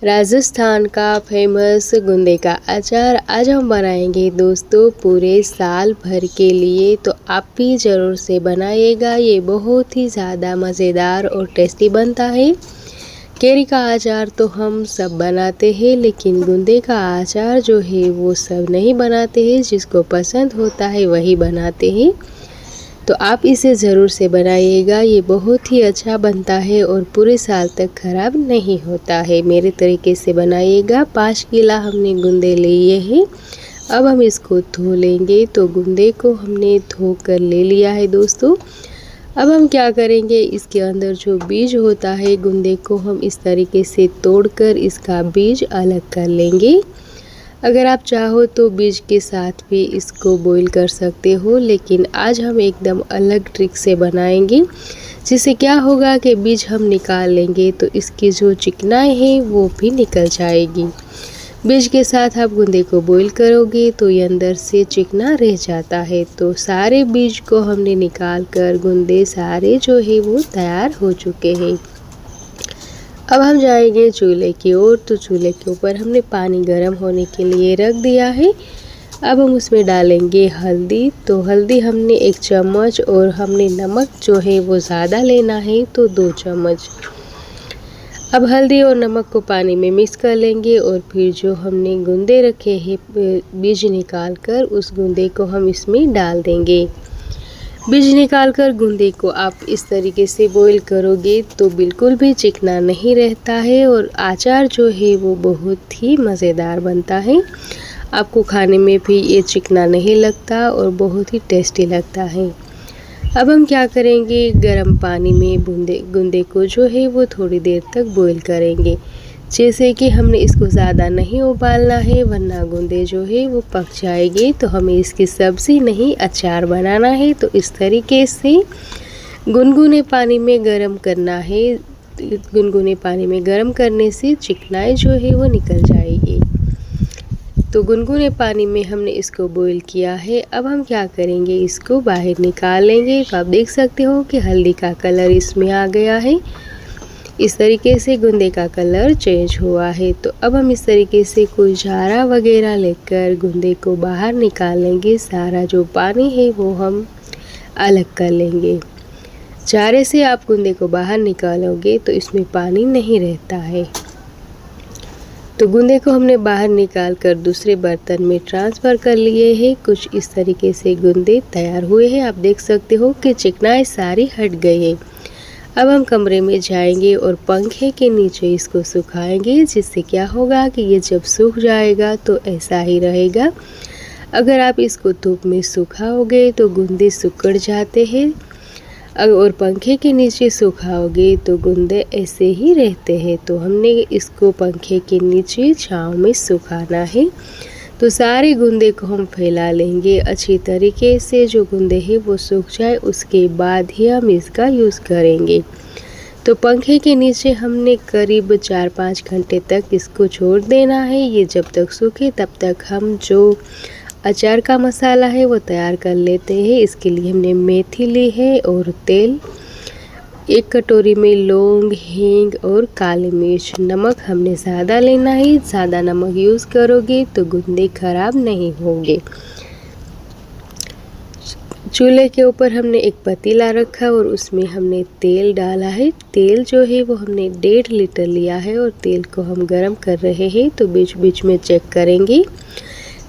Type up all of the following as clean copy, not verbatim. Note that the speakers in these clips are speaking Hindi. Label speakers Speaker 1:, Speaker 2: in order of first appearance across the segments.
Speaker 1: राजस्थान का फेमस गुंदे का अचार आज हम बनाएंगे दोस्तों पूरे साल भर के लिए। तो आप भी ज़रूर से बनाइएगा, ये बहुत ही ज़्यादा मज़ेदार और टेस्टी बनता है। केरी का अचार तो हम सब बनाते हैं, लेकिन गुंदे का अचार जो है वो सब नहीं बनाते हैं। जिसको पसंद होता है वही बनाते हैं। तो आप इसे ज़रूर से बनाइएगा, ये बहुत ही अच्छा बनता है और पूरे साल तक ख़राब नहीं होता है। मेरे तरीके से बनाइएगा। 5 किलो हमने गुंदे लिए हैं। अब हम इसको धो लेंगे। तो गुंदे को हमने धो कर ले लिया है दोस्तों। अब हम क्या करेंगे, इसके अंदर जो बीज होता है गुंदे को हम इस तरीके से तोड़कर इसका बीज अलग कर लेंगे। अगर आप चाहो तो बीज के साथ भी इसको बॉईल कर सकते हो, लेकिन आज हम एकदम अलग ट्रिक से बनाएंगे। जिससे क्या होगा कि बीज हम निकाल लेंगे तो इसकी जो चिकनाई है वो भी निकल जाएगी। बीज के साथ आप गुंदे को बॉईल करोगे तो ये अंदर से चिकना रह जाता है। तो सारे बीज को हमने निकाल कर गुंदे सारे जो है वो तैयार हो चुके हैं। अब हम जाएंगे चूल्हे की ओर। तो चूल्हे के ऊपर हमने पानी गर्म होने के लिए रख दिया है। अब हम उसमें डालेंगे हल्दी। तो हल्दी हमने 1 चम्मच और हमने नमक जो है वो ज़्यादा लेना है तो 2 चम्मच। अब हल्दी और नमक को पानी में मिक्स कर लेंगे और फिर जो हमने गुंदे रखे हैं बीज निकाल कर उस गुंदे को हम इसमें डाल देंगे। बीज निकालकर गुंदे को आप इस तरीके से बॉईल करोगे तो बिल्कुल भी चिकना नहीं रहता है और अचार जो है वो बहुत ही मज़ेदार बनता है। आपको खाने में भी ये चिकना नहीं लगता और बहुत ही टेस्टी लगता है। अब हम क्या करेंगे, गर्म पानी में गुंदे को जो है वो थोड़ी देर तक बॉईल करेंगे। जैसे कि हमने इसको ज़्यादा नहीं उबालना है, वरना गुंदे जो है वो पक जाएगी। तो हमें इसकी सब्ज़ी नहीं अचार बनाना है। तो इस तरीके से गुनगुने पानी में गरम करना है। गुनगुने पानी में गरम करने से चिकनाई जो है वो निकल जाएगी। तो गुनगुने पानी में हमने इसको बॉईल किया है। अब हम क्या करेंगे, इसको बाहर निकाल लेंगे। तो आप देख सकते हो कि हल्दी का कलर इसमें आ गया है। इस तरीके से गुंदे का कलर चेंज हुआ है। तो अब हम इस तरीके से कोई झारा वगैरह लेकर गुंदे को बाहर निकाल लेंगे। सारा जो पानी है वो हम अलग कर लेंगे। झारे से आप गुंदे को बाहर निकालोगे तो इसमें पानी नहीं रहता है। तो गुंदे को हमने बाहर निकाल कर दूसरे बर्तन में ट्रांसफ़र कर लिए हैं। कुछ इस तरीके से गुंदे तैयार हुए हैं। आप देख सकते हो कि चिकनाई सारी हट गई है। अब हम कमरे में जाएंगे और पंखे के नीचे इसको सुखाएंगे। जिससे क्या होगा कि ये जब सूख जाएगा तो ऐसा ही रहेगा। अगर आप इसको धूप में सुखाओगे तो गुंदे सिकुड़ जाते हैं और पंखे के नीचे सुखाओगे तो गुंदे ऐसे ही रहते हैं। तो हमने इसको पंखे के नीचे छांव में सुखाना है। तो सारे गुंदे को हम फैला लेंगे अच्छी तरीके से। जो गुंदे हैं वो सूख जाए उसके बाद ही हम इसका यूज़ करेंगे। तो पंखे के नीचे हमने करीब 4-5 घंटे तक इसको छोड़ देना है। ये जब तक सूखे तब तक हम जो अचार का मसाला है वो तैयार कर लेते हैं। इसके लिए हमने मेथी ली है और तेल, 1 कटोरी में लौंग, हींग और काली मिर्च। नमक हमने ज़्यादा लेना है। ज़्यादा नमक यूज़ करोगे तो गुंदे खराब नहीं होंगे। चूल्हे के ऊपर हमने एक पतीला रखा और उसमें हमने तेल डाला है। तेल जो है वो हमने 1.5 लीटर लिया है और तेल को हम गरम कर रहे हैं। तो बीच बीच में चेक करेंगे।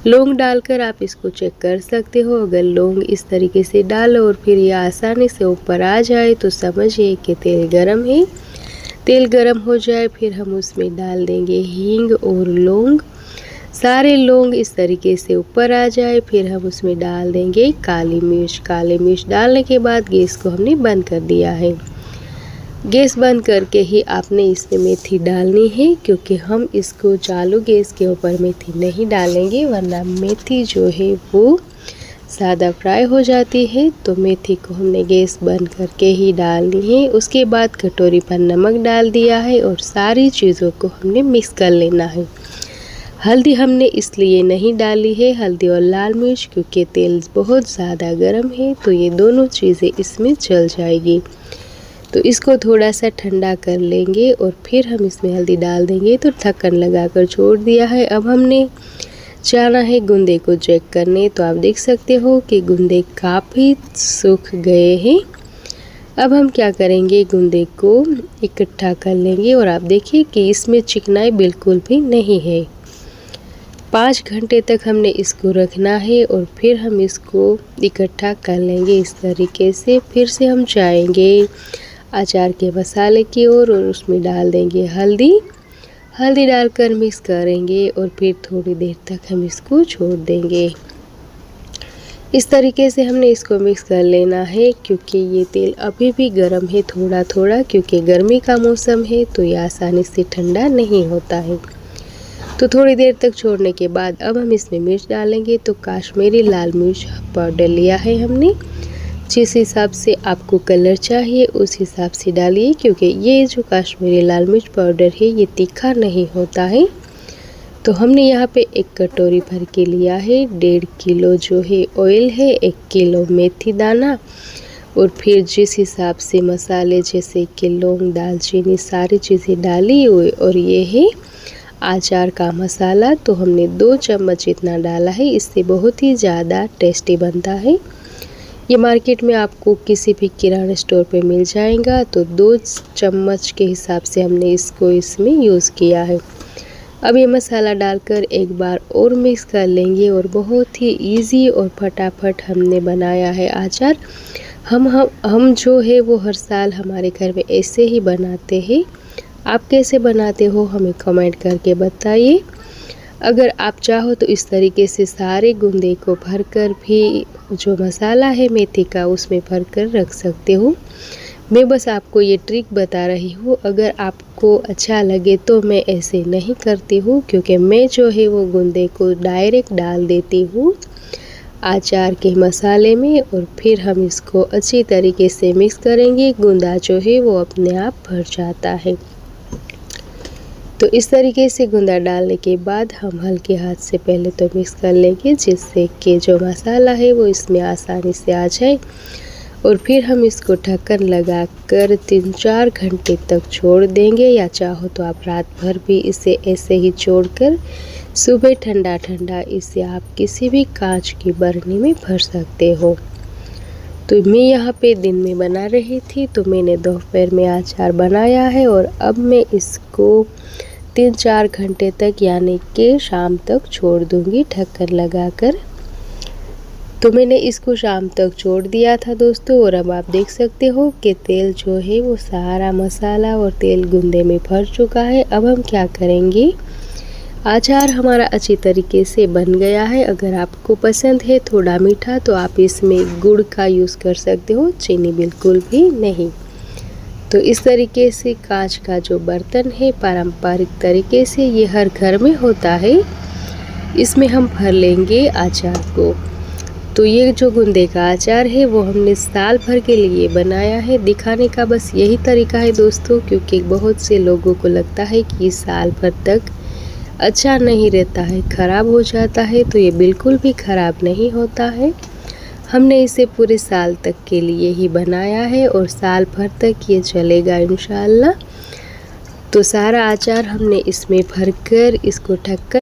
Speaker 1: लौंग डालकर आप इसको चेक कर सकते हो। अगर लौंग इस तरीके से डालो और फिर ये आसानी से ऊपर आ जाए तो समझिए कि तेल गरम है। तेल गरम हो जाए फिर हम उसमें डाल देंगे हींग और लौंग। सारे लौंग इस तरीके से ऊपर आ जाए फिर हम उसमें डाल देंगे काली मिर्च। काली मिर्च डालने के बाद गैस को हमने बंद कर दिया है। गैस बंद करके ही आपने इसमें मेथी डालनी है, क्योंकि हम इसको चालू गैस के ऊपर मेथी नहीं डालेंगे, वरना मेथी जो है वो ज़्यादा फ्राई हो जाती है। तो मेथी को हमने गैस बंद करके ही डालनी है। उसके बाद कटोरी पर नमक डाल दिया है और सारी चीज़ों को हमने मिक्स कर लेना है। हल्दी हमने इसलिए नहीं डाली है, हल्दी और लाल मिर्च, क्योंकि तेल बहुत ज़्यादा गर्म है तो ये दोनों चीज़ें इसमें जल जाएगी। तो इसको थोड़ा सा ठंडा कर लेंगे और फिर हम इसमें हल्दी डाल देंगे। तो ढक्कन लगाकर छोड़ दिया है। अब हमने जाना है गुंदे को चेक करने। तो आप देख सकते हो कि गुंदे काफ़ी सूख गए हैं। अब हम क्या करेंगे, गुंदे को इकट्ठा कर लेंगे और आप देखिए कि इसमें चिकनाई बिल्कुल भी नहीं है। 5 घंटे तक हमने इसको रखना है और फिर हम इसको इकट्ठा कर लेंगे इस तरीके से। फिर से हम जाएंगे अचार के मसाले की ओर और उसमें डाल देंगे हल्दी डालकर मिक्स करेंगे और फिर थोड़ी देर तक हम इसको छोड़ देंगे। इस तरीके से हमने इसको मिक्स कर लेना है, क्योंकि ये तेल अभी भी गर्म है थोड़ा थोड़ा, क्योंकि गर्मी का मौसम है तो ये आसानी से ठंडा नहीं होता है। तो थोड़ी देर तक छोड़ने के बाद अब हम इसमें मिर्च डालेंगे। तो कश्मीरी लाल मिर्च पाउडर लिया है हमने। जिस हिसाब से आपको कलर चाहिए उस हिसाब से डालिए, क्योंकि ये जो कश्मीरी लाल मिर्च पाउडर है ये तीखा नहीं होता है। तो हमने यहाँ पे 1 कटोरी भर के लिया है। 1.5 किलो जो है ऑयल है, 1 किलो मेथी दाना और फिर जिस हिसाब से मसाले जैसे कि लौंग, दालचीनी सारी चीज़ें डाली हुई और ये है अचार का मसाला। तो हमने 2 चम्मच इतना डाला है। इससे बहुत ही ज़्यादा टेस्टी बनता है। ये मार्केट में आपको किसी भी किराना स्टोर पे मिल जाएगा। तो 2 चम्मच के हिसाब से हमने इसको इसमें यूज़ किया है। अब ये मसाला डालकर एक बार और मिक्स कर लेंगे और बहुत ही इजी और फटाफट हमने बनाया है अचार। हम जो है वो हर साल हमारे घर में ऐसे ही बनाते हैं। आप कैसे बनाते हो हमें कमेंट करके बताइए। अगर आप चाहो तो इस तरीके से सारे गुंदे को भरकर भी जो मसाला है मेथी का उसमें भरकर रख सकते हो। मैं बस आपको ये ट्रिक बता रही हूँ। अगर आपको अच्छा लगे तो मैं ऐसे नहीं करती हूँ, क्योंकि मैं जो है वो गुंदे को डायरेक्ट डाल देती हूँ अचार के मसाले में और फिर हम इसको अच्छी तरीके से मिक्स करेंगे। गुंदा जो है वो अपने आप भर जाता है। तो इस तरीके से गुंदा डालने के बाद हम हल्के हाथ से पहले तो मिक्स कर लेंगे, जिससे कि जो मसाला है वो इसमें आसानी से आ जाए। और फिर हम इसको ढक्कन लगाकर 3-4 घंटे तक छोड़ देंगे, या चाहो तो आप रात भर भी इसे ऐसे ही छोड़कर सुबह ठंडा ठंडा इसे आप किसी भी कांच की बरनी में भर सकते हो। तो मैं यहाँ पे दिन में बना रही थी, तो मैंने दोपहर में अचार बनाया है और अब मैं इसको 3-4 घंटे तक यानी कि शाम तक छोड़ दूँगी ढक्कन लगाकर। तो मैंने इसको शाम तक छोड़ दिया था दोस्तों, और अब आप देख सकते हो कि तेल जो है वो सारा मसाला और तेल गुंदे में भर चुका है। अब हम क्या करेंगे, अचार हमारा अच्छी तरीके से बन गया है। अगर आपको पसंद है थोड़ा मीठा तो आप इसमें गुड़ का यूज़ कर सकते हो, चीनी बिल्कुल भी नहीं। तो इस तरीके से कांच का जो बर्तन है पारंपरिक तरीके से ये हर घर में होता है, इसमें हम भर लेंगे अचार को। तो ये जो गुंदे का अचार है वो हमने साल भर के लिए बनाया है। दिखाने का बस यही तरीका है दोस्तों, क्योंकि बहुत से लोगों को लगता है कि साल भर तक अच्छा नहीं रहता है, ख़राब हो जाता है। तो ये बिल्कुल भी ख़राब नहीं होता है। हमने इसे पूरे साल तक के लिए ही बनाया है और साल भर तक ये चलेगा इंशाअल्लाह। तो सारा अचार हमने इसमें भरकर इसको ढककर